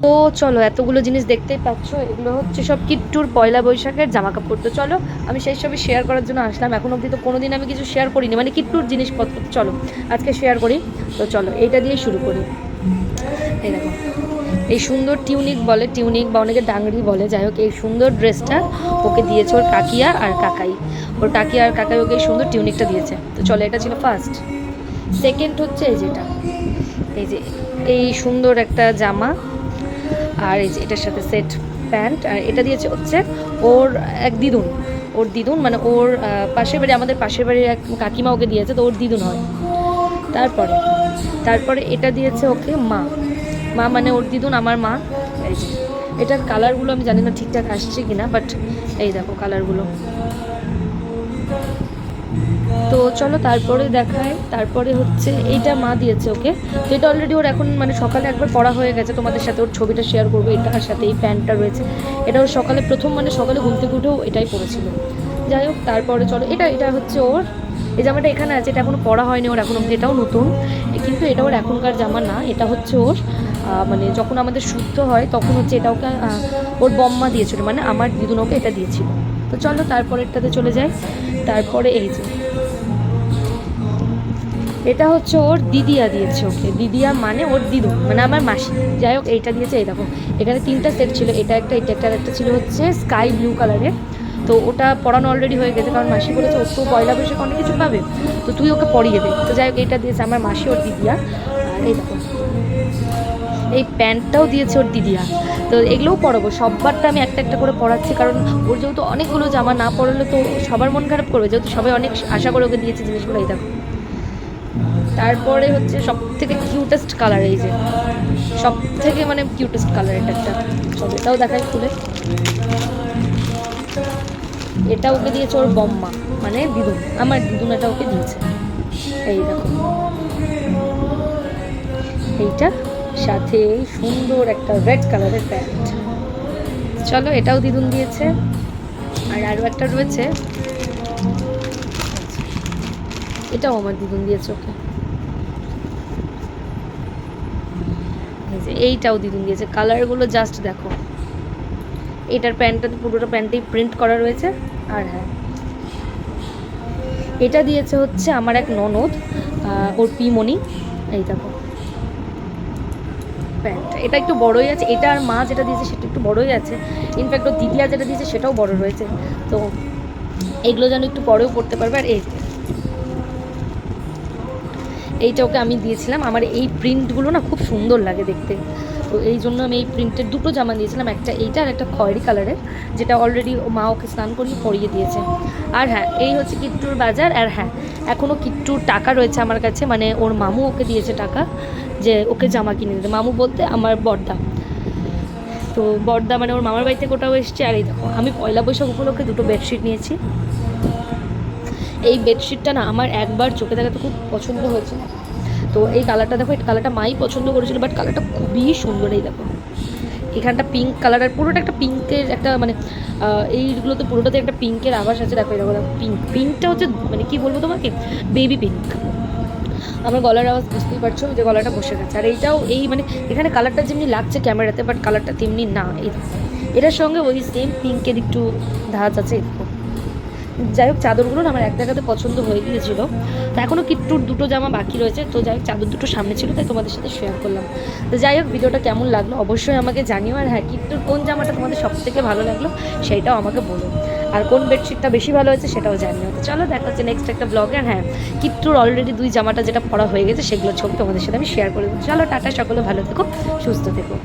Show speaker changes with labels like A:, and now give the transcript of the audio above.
A: তো চলো, এতগুলো জিনিস দেখতেই পাচ্ছ, এগুলো হচ্ছে সব কিট্টুর পয়লা বৈশাখের জামা কাপড়। তো চলো, আমি সেই সবই শেয়ার করার জন্য আসলাম। এখন অবধি তো কোনোদিন আমি কিছু শেয়ার করিনি, মানে কিট্টুর জিনিসপত্র। চলো আজকে শেয়ার করি। তো চলো এইটা দিয়ে শুরু করি। এই দেখো, এই সুন্দর টিউনিক বলে, টিউনিক বা অনেকে ডাংরি বলে, যাই হোক এই সুন্দর ড্রেসটা ওকে দিয়েছে ওর কাকিয়া আর কাকাই। ওর কাকিয়া আর কাকাই ওকে এই সুন্দর টিউনিকটা দিয়েছে। তো চলো, এটা ছিল ফার্স্ট। সেকেন্ড হচ্ছে এই যেটা, এই যে এই সুন্দর একটা জামা, আর এই যে এটার সাথে সেট প্যান্ট। আর এটা দিয়েছে হচ্ছে ওর এক দিদুন, ওর দিদুন মানে ওর পাশের বাড়ি, আমাদের পাশের বাড়ির এক কাকিমা ওকে দিয়েছে, তো ওর দিদুন হয়। তারপরে তারপরে এটা দিয়েছে ওকে মা, মা মানে ওর দিদুন আমার মা। এই যে এটার কালারগুলো আমি জানি না ঠিকঠাক আসছে কিনা, বাট এই দেখো কালারগুলো। তো চলো তারপরে দেখায়। তারপরে হচ্ছে এইটা মা দিয়েছে ওকে। তো এটা অলরেডি ওর এখন মানে সকালে একবার পড়া হয়ে গেছে, তোমাদের সাথে ওর ছবিটা শেয়ার করবো। এটার সাথে এই প্যান্টটা রয়েছে, এটা ওর সকালে প্রথম মানে সকালে ঘুম থেকে উঠেও এটাই পরেছিল। যাই হোক তারপরে চলো, এটা এটা হচ্ছে ওর এই জামাটা এখানে আছে, এটা এখনো পড়া হয়নি ওর এখন অব্দি, এটাও নতুন। কিন্তু এটা ওর এখনকার জামা না, এটা হচ্ছে ওর মানে যখন আমাদের শুদ্ধ হয় তখন হচ্ছে এটা ওকে ওর বম্মা দিয়েছিল, মানে আমার দিদুন ওকে এটা দিয়েছিল। তো চলো তারপরেরটাতে চলে যাই। তারপরে এই যে এটা হচ্ছে ওর দিদিয়া দিয়েছে ওকে, দিদিয়া মানে ওর দিদু মানে আমার মাসি। যাই হোক এইটা দিয়েছে। এই দেখো এখানে তিনটা সেট ছিল, এটা একটা, এটা একটা, আর একটা ছিল হচ্ছে স্কাই ব্লু কালারের। তো ওটা পড়ানো অলরেডি হয়ে গেছে, কারণ মাসি বলেছে ওর তো পয়লা বৈশাখে অনেক কিছু পাবে, তো তুই ওকে পরিয়ে দে। তো যাই হোক এইটা দিয়েছে আমার মাসি ওর দিদিয়া। আর এই দেখো এই প্যান্টটাও দিয়েছে ওর দিদিয়া। তো এগুলোও পরাবো, সববারটা আমি একটা একটা করে পরাচ্ছি, কারণ ওর যেহেতু অনেকগুলো জামা, না পরালে তো সবার মন খারাপ করবে, যেহেতু সবাই অনেক আশা করে ওকে দিয়েছে জিনিসগুলো। এই দেখো তারপরে হচ্ছে সব থেকে কিউটেস্ট কালার, এই যে সব থেকে মানে কিউটেস্ট কালার এটা একটা। চলো এটাও দেখাই খুলে। এটা ওকে দিয়েছে ওর বম্মা মানে দিদুন, আমার দিদুন এটা ওকে দিয়েছে। এই দেখো এইটা সাথে সুন্দর একটা রেড কালারের প্যান্ট। চলো এটাও দিদুন দিয়েছে। আর আরও একটা রয়েছে, এটাও আমার দিদুন দিয়েছে ওকে। এইটাও দিদুন দিয়েছে। কালারগুলো জাস্ট দেখো, এটার প্যান্টটাতে পুরোটা প্যান্টেই প্রিন্ট করা রয়েছে। আর হ্যাঁ এটা দিয়েছে হচ্ছে আমার এক ননদ, ওর পিমনি। এই দেখো প্যান্টটা, এটা একটু বড়োই আছে, এটা আর মা যেটা দিয়েছে সেটা একটু বড়োই আছে। ইনফ্যাক্ট ও দিদিয়া যেটা দিয়েছে সেটাও বড়ো রয়েছে। তো এগুলো যেন একটু পরেও পড়তে পারবে। আর এইটা ওকে আমি দিয়েছিলাম, আমার এই প্রিন্টগুলো না খুব সুন্দর লাগে দেখতে, তো এই জন্য আমি এই প্রিন্টের দুটো জামা দিয়েছিলাম, একটা এইটা আর একটা খয়েরি কালারের, যেটা অলরেডি মা ওকে স্নান করিয়ে পরিয়ে দিয়েছে। আর হ্যাঁ এই হচ্ছে কিট্টুর বাজার। আর হ্যাঁ এখনও কিট্টুর টাকা রয়েছে আমার কাছে, মানে ওর মামু ওকে দিয়েছে টাকা যে ওকে জামা কিনে দিতে। মামু বলতে আমার বড়দা, তো বড়দা মানে ওর মামার বাড়িতে কোটাও এসছে। আর এই দেখো আমি পয়লা বৈশাখ উপলক্ষে দুটো বেডশিট নিয়েছি। এই বেডশিটটা না আমার একবার চোখে দেখাতে খুব পছন্দ হয়েছে। তো এই কালারটা দেখো, এই কালারটা মাই পছন্দ করেছিল, বাট কালারটা খুবই সুন্দর। এই দেখো এখানটা পিঙ্ক কালার, আর পুরোটা একটা পিঙ্কের একটা মানে এইগুলোতে পুরোটাতে একটা পিঙ্কের আভাস আছে। দেখো দেখো দেখো পিঙ্কটা হচ্ছে মানে কি বলবো তোমাকে, বেবি পিঙ্ক। আমার গলার আওয়াজ বুঝতেই পারছো যে গলাটা বসে গেছে। আর এইটাও এই মানে এখানে কালারটা যেমনি লাগছে ক্যামেরাতে, বাট কালারটা তেমনি না। এই এটার সঙ্গে ওই সেম পিঙ্কের একটু ধাঁচ আছে। এরকম যাই হোক চাদরগুলো আমার এক জায়গাতে পছন্দ হয়ে গিয়েছিলো। তো এখনও কিট্টুর দুটো জামা বাকি রয়েছে, তো যাই হোক চাদর দুটো সামনে ছিল তাই তোমাদের সাথে শেয়ার করলাম। তো যাই হোক ভিডিওটা কেমন লাগলো অবশ্যই আমাকে জানিও। আর হ্যাঁ কিট্টুর কোন জামাটা তোমাদের সব থেকে ভালো লাগলো সেইটাও আমাকে বলো, আর কোন বেডশিটটা বেশি ভালো হয়েছে সেটাও জানিও। তো চলো দেখা হচ্ছে নেক্সট একটা ব্লগে। আর হ্যাঁ কিট্টুর অলরেডি দুই জামাটা যেটা পরা হয়ে গেছে সেগুলো ছবি তোমাদের সাথে আমি শেয়ার করে দেবো। চলো টাটা, সকলে ভালো থেকো, সুস্থ থেকো।